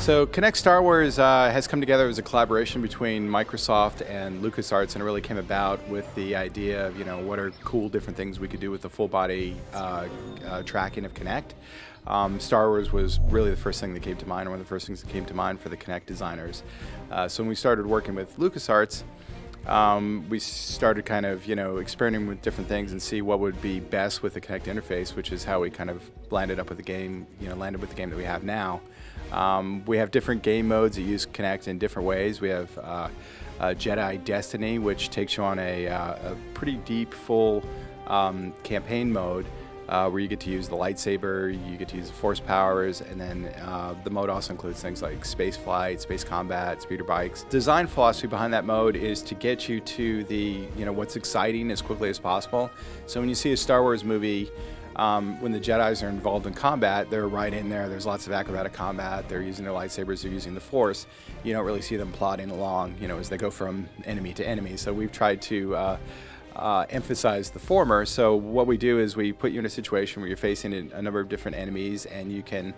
So Kinect Star Wars has come together as a collaboration between Microsoft and LucasArts, and it really came about with the idea of, what are cool different things we could do with the full body tracking of Kinect. Star Wars was really the first thing that came to mind, or one of the first things that came to mind for the Kinect designers. So when we started working with LucasArts, we started kind of, experimenting with different things and see what would be best with the Kinect interface, which is how we kind of landed with the game that we have now. We have different game modes that use Kinect in different ways. We have Jedi Destiny, which takes you on a pretty deep, full campaign mode, where you get to use the lightsaber, you get to use the force powers, and then the mode also includes things like space flight, space combat, speeder bikes. Design philosophy behind that mode is to get you to the, what's exciting as quickly as possible. So when you see a Star Wars movie, when the Jedis are involved in combat, they're right in there. There's lots of acrobatic combat. They're using their lightsabers. They're using the Force. You don't really see them plodding along, as they go from enemy to enemy. So we've tried to emphasize the former. So what we do is we put you in a situation where you're facing a number of different enemies, and you can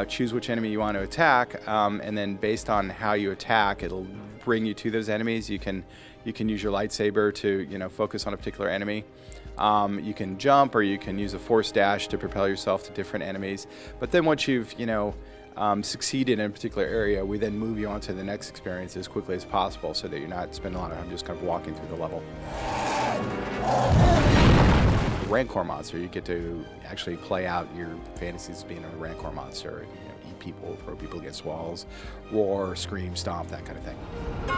choose which enemy you want to attack, and then based on how you attack, it'll bring you to those enemies. You can use your lightsaber to focus on a particular enemy. You can jump, or you can use a force dash to propel yourself to different enemies. But then once you've succeeded in a particular area, we then move you on to the next experience as quickly as possible, so that you're not spending a lot of time just kind of walking through the level. Rancor monster, you get to actually play out your fantasies as being a Rancor monster. Eat people, throw people against walls, roar, scream, stomp, that kind of thing. And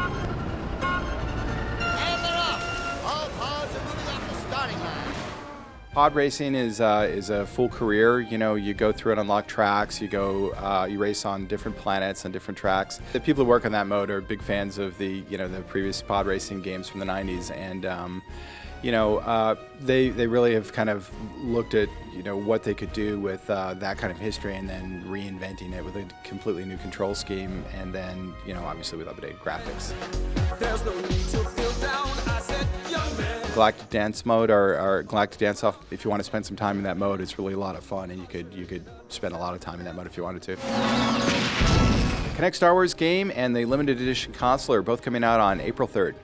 they're off! All pods are moving off the starting line. Pod racing is a full career. You go through and unlock tracks. You race on different planets and different tracks. The people who work on that mode are big fans of the the previous pod racing games from the 90s, and they really have kind of looked at what they could do with that kind of history, and then reinventing it with a completely new control scheme, and then obviously with updated graphics. There's no need to feel down, I said, young man. Galactic Dance mode, or Galactic Dance Off, if you want to spend some time in that mode, it's really a lot of fun, and you could spend a lot of time in that mode if you wanted to. Kinect Star Wars game and the limited edition console are both coming out on April 3rd.